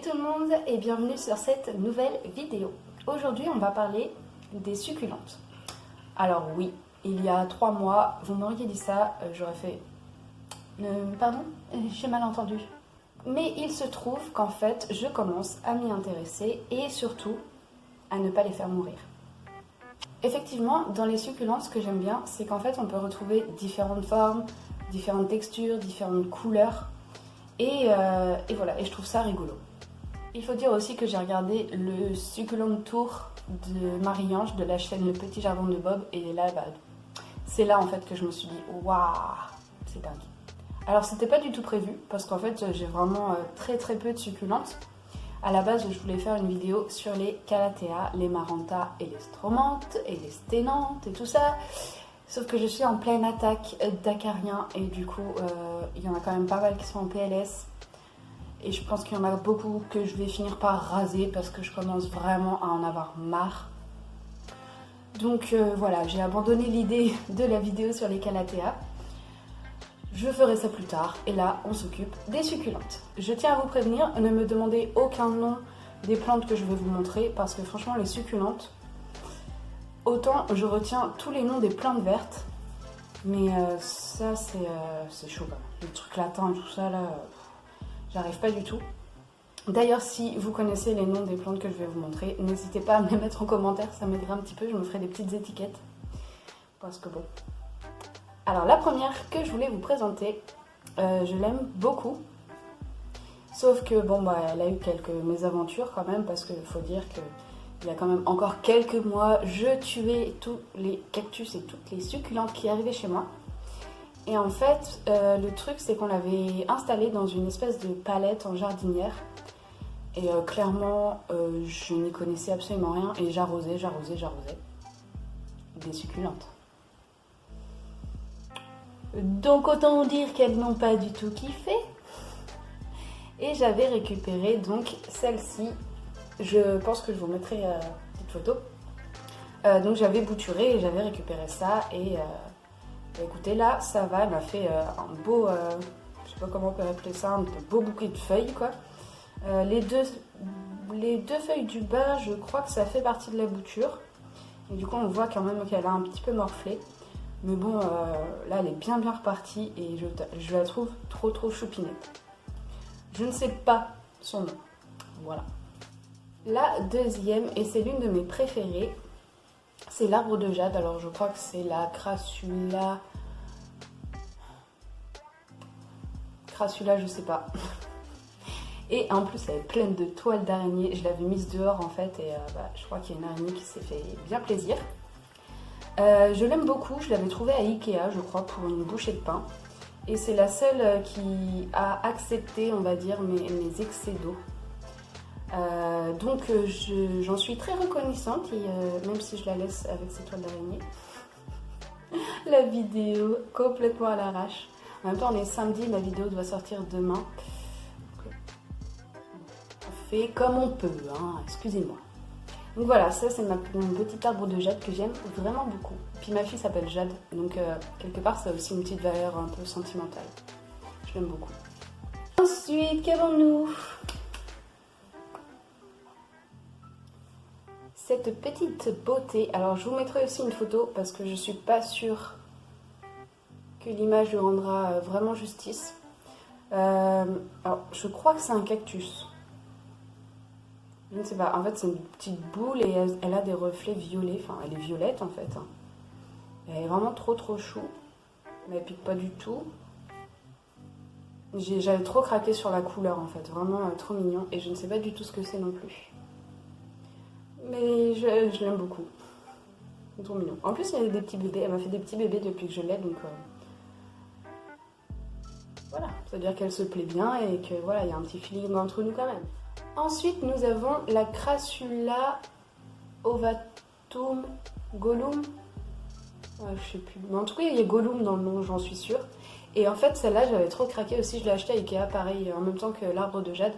tout le monde et bienvenue sur cette nouvelle vidéo. Aujourd'hui on va parler des succulentes. Alors oui, il y a 3 mois, vous m'auriez dit ça, j'aurais fait... pardon, j'ai mal entendu. Mais il se trouve qu'en fait je commence à m'y intéresser et surtout à ne pas les faire mourir. Effectivement, dans les succulentes, ce que j'aime bien, c'est qu'en fait on peut retrouver différentes formes, différentes textures, différentes couleurs. Et voilà, et je trouve ça rigolo. Il faut dire aussi que j'ai regardé le Succulent Tour de Marie-Ange de la chaîne Le Petit Jardin de Bob. Et là, c'est là en fait que je me suis dit, waouh, c'est dingue. Alors c'était pas du tout prévu, parce qu'en fait j'ai vraiment très peu de succulentes. À la base, je voulais faire une vidéo sur les Calathea, les Maranta et les Stromantes et les Sténantes et tout ça. Sauf que je suis en pleine attaque d'acariens et du coup, il y en a quand même pas mal qui sont en PLS. Et je pense qu'il y en a beaucoup que je vais finir par raser parce que je commence vraiment à en avoir marre. Donc voilà, j'ai abandonné l'idée de la vidéo sur les Calathea. Je ferai ça plus tard et là, on s'occupe des succulentes. Je tiens à vous prévenir, ne me demandez aucun nom des plantes que je vais vous montrer parce que franchement, les succulentes... Autant je retiens tous les noms des plantes vertes, mais ça c'est chaud quand même. Les trucs latins et tout ça là, j'arrive pas du tout. D'ailleurs, si vous connaissez les noms des plantes que je vais vous montrer, n'hésitez pas à me les mettre en commentaire, ça m'aiderait un petit peu, je me ferai des petites étiquettes. Parce que bon. Alors la première que je voulais vous présenter, je l'aime beaucoup. Sauf que bon elle a eu quelques mésaventures quand même, parce qu'il faut dire que il y a quand même encore quelques mois, je tuais tous les cactus et toutes les succulentes qui arrivaient chez moi. Et en fait, le truc, c'est qu'on l'avait installée dans une espèce de palette en jardinière. Et clairement, je n'y connaissais absolument rien. Et j'arrosais. Des succulentes. Donc autant dire qu'elles n'ont pas du tout kiffé. Et j'avais récupéré donc celle-ci. Je pense que je vous mettrai une petite photo. Donc j'avais bouturé et j'avais récupéré ça. Et écoutez, là, ça va. Elle m'a fait un beau, je sais pas comment on peut appeler ça, un beau bouquet de feuilles, quoi. Les deux feuilles du bas, je crois que ça fait partie de la bouture. Et du coup, on voit quand même qu'elle a un petit peu morflé. Mais bon, là, elle est bien repartie et je la trouve trop choupinette. Je ne sais pas son nom. Voilà. La deuxième, et c'est l'une de mes préférées, c'est l'arbre de jade. Alors je crois que c'est la Crassula, je sais pas. Et en plus elle est pleine de toiles d'araignée. Je l'avais mise dehors en fait et je crois qu'il y a une araignée qui s'est fait bien plaisir. Je l'aime beaucoup, je l'avais trouvée à Ikea je crois pour une bouchée de pain. Et c'est la seule qui a accepté, on va dire, mes excès d'eau. Donc j'en suis très reconnaissante et même si je la laisse avec ses toiles d'araignée. La vidéo complètement à l'arrache. En même temps on est samedi, ma vidéo doit sortir demain. On fait comme on peut, hein, excusez-moi. Donc voilà, ça c'est mon petit arbre de jade que j'aime vraiment beaucoup. Puis ma fille s'appelle Jade, donc quelque part ça a aussi une petite valeur un peu sentimentale. Je l'aime beaucoup. Ensuite, qu'avons-nous ? Cette petite beauté, alors je vous mettrai aussi une photo parce que je suis pas sûre que l'image lui rendra vraiment justice. Alors je crois que c'est un cactus. Je ne sais pas, en fait c'est une petite boule et elle a des reflets violets, enfin elle est violette en fait. Elle est vraiment trop chou, mais elle pique pas du tout. J'avais trop craqué sur la couleur en fait, vraiment trop mignon et je ne sais pas du tout ce que c'est non plus. Mais je l'aime beaucoup. C'est trop mignon. En plus, il y a des petits bébés. Elle m'a fait des petits bébés depuis que je l'ai, donc voilà. Ça veut dire qu'elle se plaît bien et que voilà, il y a un petit feeling entre nous quand même. Ensuite, nous avons la Crassula ovatum Gollum. Ouais, je sais plus. Mais en tout cas, il y a Gollum dans le nom, j'en suis sûre. Et en fait, celle-là, j'avais trop craqué aussi. Je l'ai achetée à Ikea, pareil, en même temps que l'arbre de jade.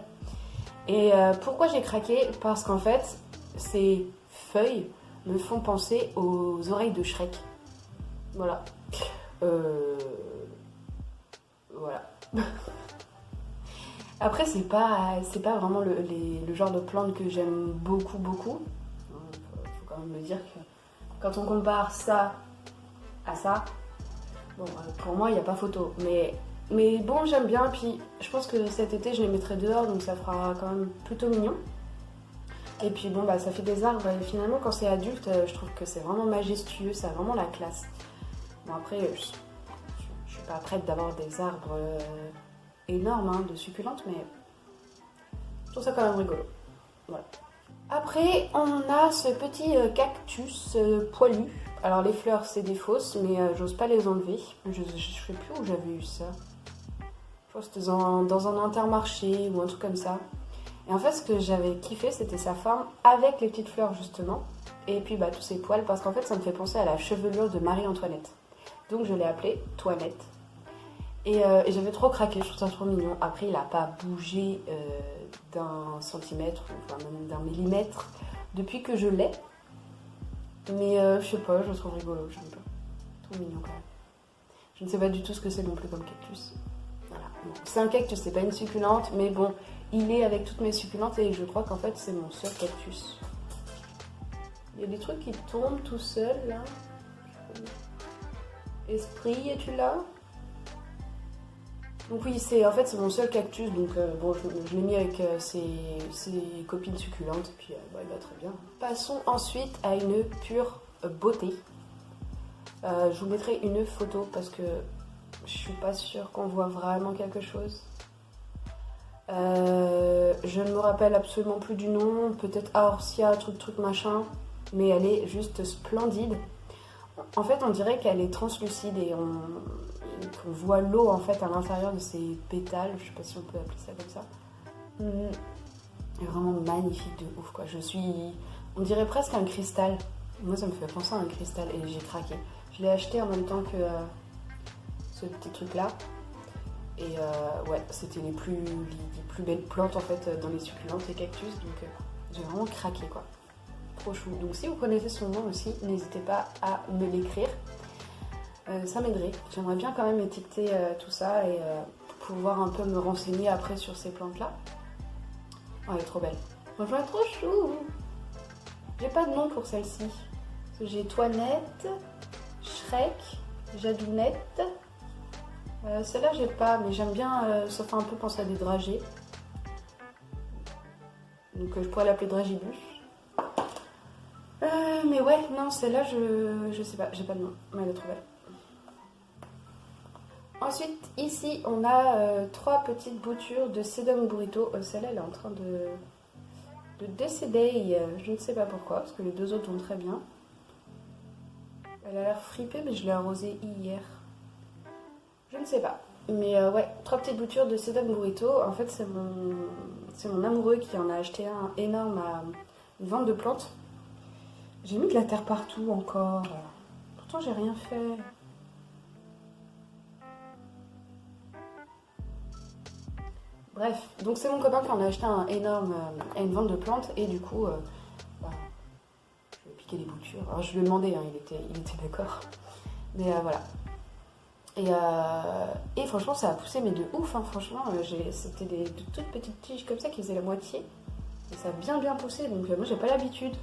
Et pourquoi j'ai craqué ? Parce qu'en fait, ces feuilles me font penser aux oreilles de Shrek. Voilà. Voilà. Après, c'est pas vraiment le genre de plante que j'aime beaucoup, beaucoup. Faut quand même me dire que quand on compare ça à ça, bon, pour moi, il n'y a pas photo. Mais bon, j'aime bien. Puis, je pense que cet été, je les mettrai dehors, donc ça fera quand même plutôt mignon. Et puis, bon, bah, ça fait des arbres. Et finalement, quand c'est adulte, je trouve que c'est vraiment majestueux, ça a vraiment la classe. Bon, après, je suis pas prête d'avoir des arbres énormes hein, de succulentes, mais je trouve ça quand même rigolo. Voilà. Après, on a ce petit cactus poilu. Alors, les fleurs, c'est des fausses, mais j'ose pas les enlever. Je sais plus où j'avais eu ça. Je crois que c'était dans un Intermarché ou un truc comme ça. Et en fait, ce que j'avais kiffé, c'était sa forme avec les petites fleurs, justement. Et puis, bah, tous ses poils, parce qu'en fait, ça me fait penser à la chevelure de Marie-Antoinette. Donc, je l'ai appelée Toinette. Et j'avais trop craqué, je trouve ça trop mignon. Après, il n'a pas bougé d'un centimètre, enfin même d'un millimètre, depuis que je l'ai. Mais je sais pas, je le trouve rigolo, je sais pas. Trop mignon quand même. Je ne sais pas du tout ce que c'est non plus comme cactus. Voilà. Bon, c'est un cactus, c'est pas une succulente, mais bon, il est avec toutes mes succulentes et je crois qu'en fait c'est mon seul cactus. Il y a des trucs qui tombent tout seuls là. Esprit, es-tu là? Donc oui, en fait c'est mon seul cactus, donc bon, je l'ai mis avec ses copines succulentes, et puis bah, il va très bien. Passons ensuite à une pure beauté. Je vous mettrai une photo parce que je suis pas sûre qu'on voit vraiment quelque chose. Je ne me rappelle absolument plus du nom, peut-être Aorcia, truc machin, mais elle est juste splendide. En fait, on dirait qu'elle est translucide et qu'on voit l'eau en fait à l'intérieur de ses pétales. Je sais pas si on peut appeler ça comme ça. Elle est vraiment magnifique de ouf quoi. On dirait presque un cristal. Moi, ça me fait penser à un cristal et j'ai craqué. Je l'ai acheté en même temps que ce petit truc là. Et ouais, c'était les plus belles plantes en fait dans les succulentes et cactus. Donc j'ai vraiment craqué quoi. Trop chou. Donc si vous connaissez son nom aussi, n'hésitez pas à me l'écrire. Ça m'aiderait. J'aimerais bien quand même étiqueter tout ça et pouvoir un peu me renseigner après sur ces plantes-là. Oh, elle est trop belle. Franchement, elle est trop chou. J'ai pas de nom pour celle-ci. J'ai Toinette, Shrek, Jadounette. Celle-là, j'ai pas, mais j'aime bien. Ça fait un peu penser à des dragées. Donc je pourrais l'appeler Dragibus. Mais ouais, non, celle-là, je sais pas, j'ai pas de nom, mais elle est trop belle. Ensuite, ici, on a 3 petites boutures de Sedum Burrito. Celle-là, elle est en train de décéder, je ne sais pas pourquoi, parce que les deux autres vont très bien. Elle a l'air fripée, mais je l'ai arrosée hier. Je ne sais pas. Mais ouais, 3 petites boutures de Sedum Burrito. En fait, c'est mon amoureux qui en a acheté un énorme à une vente de plantes. J'ai mis de la terre partout encore. Pourtant, j'ai rien fait. Bref, donc c'est mon copain qui en a acheté un énorme à une vente de plantes. Et du coup, bah, je vais piquer les boutures. Alors, je lui ai demandé, hein, il était d'accord. Mais voilà. Et franchement, ça a poussé, mais de ouf. Hein, franchement, c'était de toutes petites tiges comme ça qui faisaient la moitié. Et ça a bien poussé. Donc moi, j'ai pas l'habitude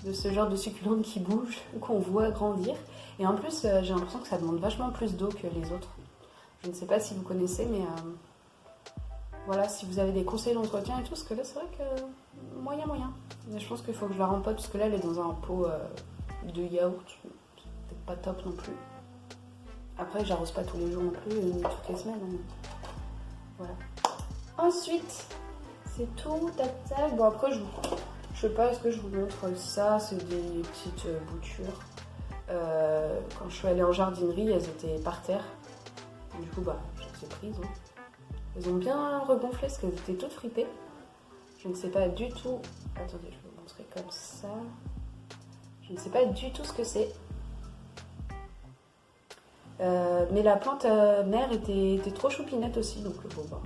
de ce genre de succulente qui bouge, qu'on voit grandir. Et en plus, j'ai l'impression que ça demande vachement plus d'eau que les autres. Je ne sais pas si vous connaissez, mais voilà, si vous avez des conseils d'entretien et tout, parce que là, c'est vrai que moyen. Mais je pense qu'il faut que je la rempote, parce que là, elle est dans un pot de yaourt. C'est peut-être pas top non plus. Après, j'arrose pas tous les jours non plus, ni toutes les semaines. Donc voilà. Ensuite, c'est tout, tac. Bon, après, je sais pas, est-ce que je vous montre ça? C'est des petites boutures. Quand je suis allée en jardinerie, elles étaient par terre. Du coup, bah, je les ai prises. Hein. Elles ont bien regonflé parce qu'elles étaient toutes fripées. Je ne sais pas du tout... Attendez, je vais vous montrer comme ça. Je ne sais pas du tout ce que c'est. Mais la plante mère était trop choupinette aussi, donc bon, bah,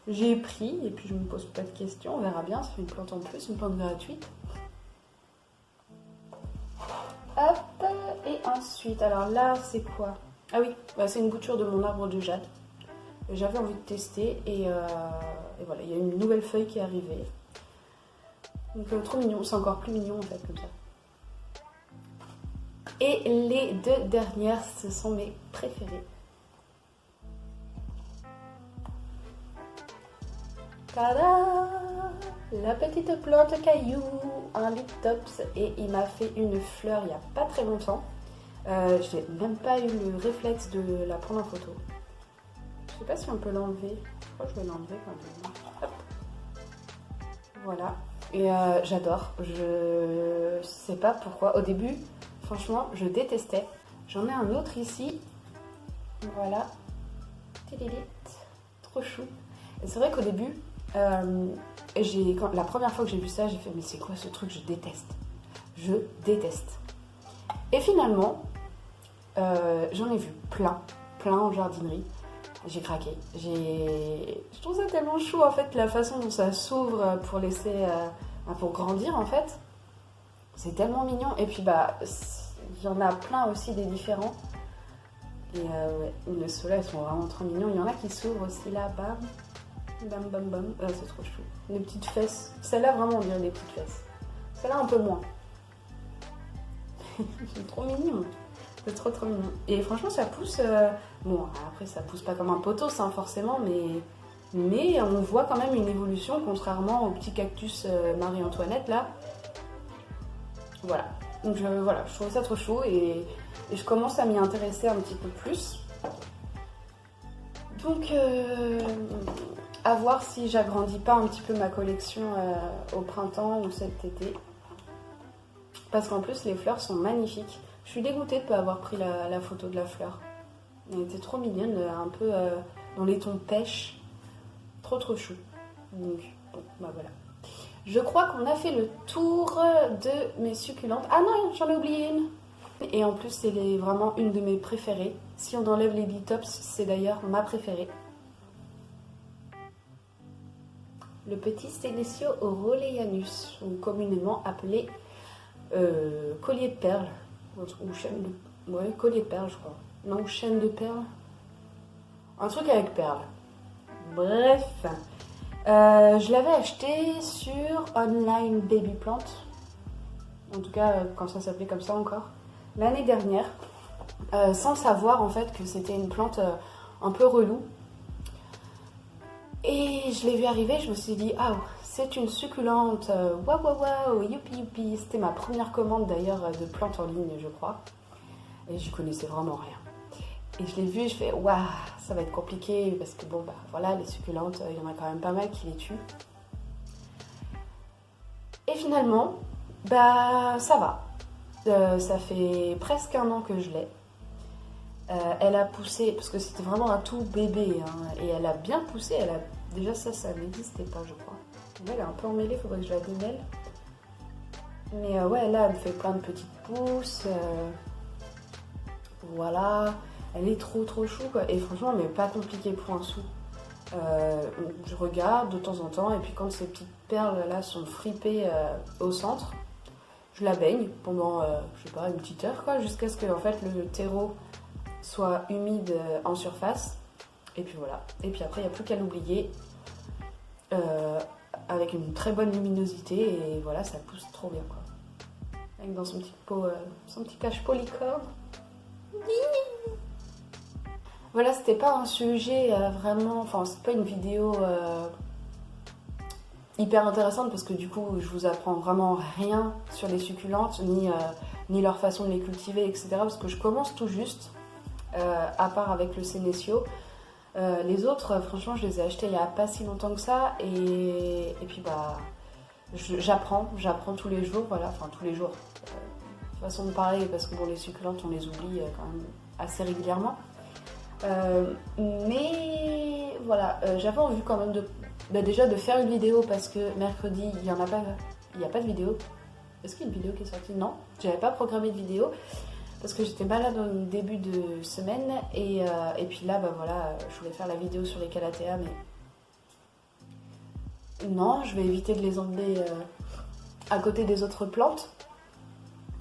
j'ai pris et puis je me pose pas de questions, on verra bien, ça fait une plante en plus, une plante gratuite. Hop, et ensuite, alors là c'est quoi? Ah oui, bah, c'est une bouture de mon arbre de jade. J'avais envie de tester et voilà, il y a une nouvelle feuille qui est arrivée. Donc trop mignon, c'est encore plus mignon en fait comme ça. Et les deux dernières, ce sont mes préférées. Tada! La petite plante caillou, un Lithops, et il m'a fait une fleur il n'y a pas très longtemps. J'ai même pas eu le réflexe de la prendre en photo. Je sais pas si on peut l'enlever. Je crois que je vais l'enlever quand même. Hop. Voilà. Et j'adore. Je sais pas pourquoi. Au début, franchement, je détestais. J'en ai un autre ici. Voilà. Trop chou. Et c'est vrai qu'au début, la première fois que j'ai vu ça, j'ai fait mais c'est quoi ce truc, je déteste. Je déteste. Et finalement, j'en ai vu plein en jardinerie. J'ai craqué. Je trouve ça tellement chou en fait, la façon dont ça s'ouvre pour laisser, pour grandir en fait. C'est tellement mignon. Et puis bah, il y en a plein aussi des différents. Et ouais, ceux-là, ils sont vraiment trop mignons. Il y en a qui s'ouvrent aussi là, bam, bam, bam, bam. C'est trop chou. Les petites fesses. Celle-là, vraiment, on dirait des petites fesses. Celle-là, un peu moins. C'est trop mignon. C'est trop mignon. Et franchement, ça pousse. Bon, après, ça pousse pas comme un pothos, hein, forcément, mais on voit quand même une évolution, contrairement au petit cactus Marie-Antoinette là. Voilà. Donc voilà, je trouve ça trop chaud et je commence à m'y intéresser un petit peu plus. Donc, à voir si j'agrandis pas un petit peu ma collection au printemps ou cet été. Parce qu'en plus, les fleurs sont magnifiques. Je suis dégoûtée de ne pas avoir pris la photo de la fleur. Elle était trop mignonne, un peu dans les tons pêche. Trop chou. Donc, bon, bah voilà. Je crois qu'on a fait le tour de mes succulentes. Ah non, j'en ai oublié une. Et en plus, c'est vraiment une de mes préférées. Si on enlève les Lithops, c'est d'ailleurs ma préférée. Le petit Sénécio Aureolianus, ou communément appelé collier de perles. Ou chaîne de... Ouais, collier de perles, je crois. Non, chaîne de perles. Un truc avec perles. Bref. Je l'avais acheté sur Online Baby Plant. En tout cas, quand ça s'appelait comme ça encore. L'année dernière. Sans savoir en fait que c'était une plante un peu relou. Et je l'ai vu arriver, je me suis dit, ah, c'est une succulente, waouh, youpi. C'était ma première commande d'ailleurs de plantes en ligne, je crois. Et je connaissais vraiment rien. Et je l'ai vu, je fais, waouh, ça va être compliqué parce que bon, bah voilà, les succulentes, il y en a quand même pas mal qui les tuent. Et finalement, bah ça va. Ça fait presque un an que je l'ai. Elle a poussé, parce que c'était vraiment un tout bébé, hein, et elle a bien poussé, déjà ça n'existait pas je crois. Elle est un peu emmêlée, il faudrait que je la démêle. Mais ouais, là elle me fait plein de petites pousses, voilà, elle est trop chou quoi, et franchement elle n'est pas compliquée pour un sou. Je regarde de temps en temps, et puis quand ces petites perles là sont fripées au centre, je la baigne pendant, je sais pas, une petite heure quoi, jusqu'à ce que en fait le terreau soit humide en surface, et puis voilà. Et puis après il n'y a plus qu'à l'oublier avec une très bonne luminosité, et voilà, ça pousse trop bien quoi. Avec dans son petit pot, son petit cache polycorde. Voilà, c'était pas un sujet vraiment, enfin c'est pas une vidéo hyper intéressante parce que du coup je vous apprends vraiment rien sur les succulentes ni leur façon de les cultiver, etc. Parce que je commence tout juste, à part avec le Sénécio. Les autres, franchement, je les ai achetés il n'y a pas si longtemps que ça, et puis bah j'apprends tous les jours, voilà, enfin tous les jours. Façon de parler, parce que bon, les succulentes on les oublie quand même assez régulièrement. Mais voilà, j'avais envie quand même déjà de faire une vidéo parce que mercredi il n'y a pas de vidéo. Est-ce qu'il y a une vidéo qui est sortie? Non, j'avais pas programmé de vidéo parce que j'étais malade au début de semaine, et puis là bah voilà, je voulais faire la vidéo sur les calathea, mais non, je vais éviter de les emmener à côté des autres plantes.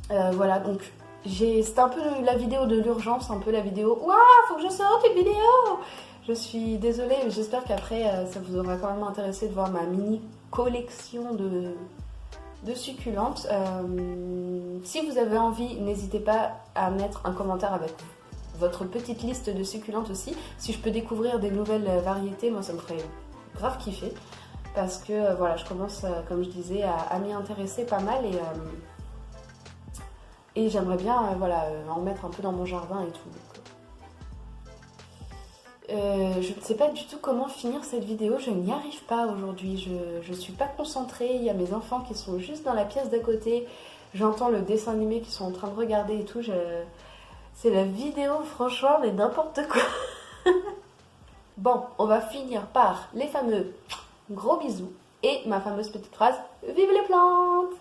Voilà, donc c'était un peu la vidéo de l'urgence, un peu la vidéo « Waouh, faut que je sorte une vidéo !» Je suis désolée, mais j'espère qu'après ça vous aura quand même intéressé de voir ma mini collection de succulentes. Si vous avez envie, n'hésitez pas à mettre un commentaire avec votre petite liste de succulentes aussi. Si je peux découvrir des nouvelles variétés, moi ça me ferait grave kiffer. Parce que voilà, je commence, comme je disais, à m'y intéresser pas mal et j'aimerais bien voilà, en mettre un peu dans mon jardin et tout. Je ne sais pas du tout comment finir cette vidéo, je n'y arrive pas aujourd'hui, je suis pas concentrée, il y a mes enfants qui sont juste dans la pièce d'à côté, j'entends le dessin animé qu'ils sont en train de regarder et tout, c'est la vidéo franchement mais n'importe quoi. Bon, on va finir par les fameux gros bisous et ma fameuse petite phrase, vive les plantes!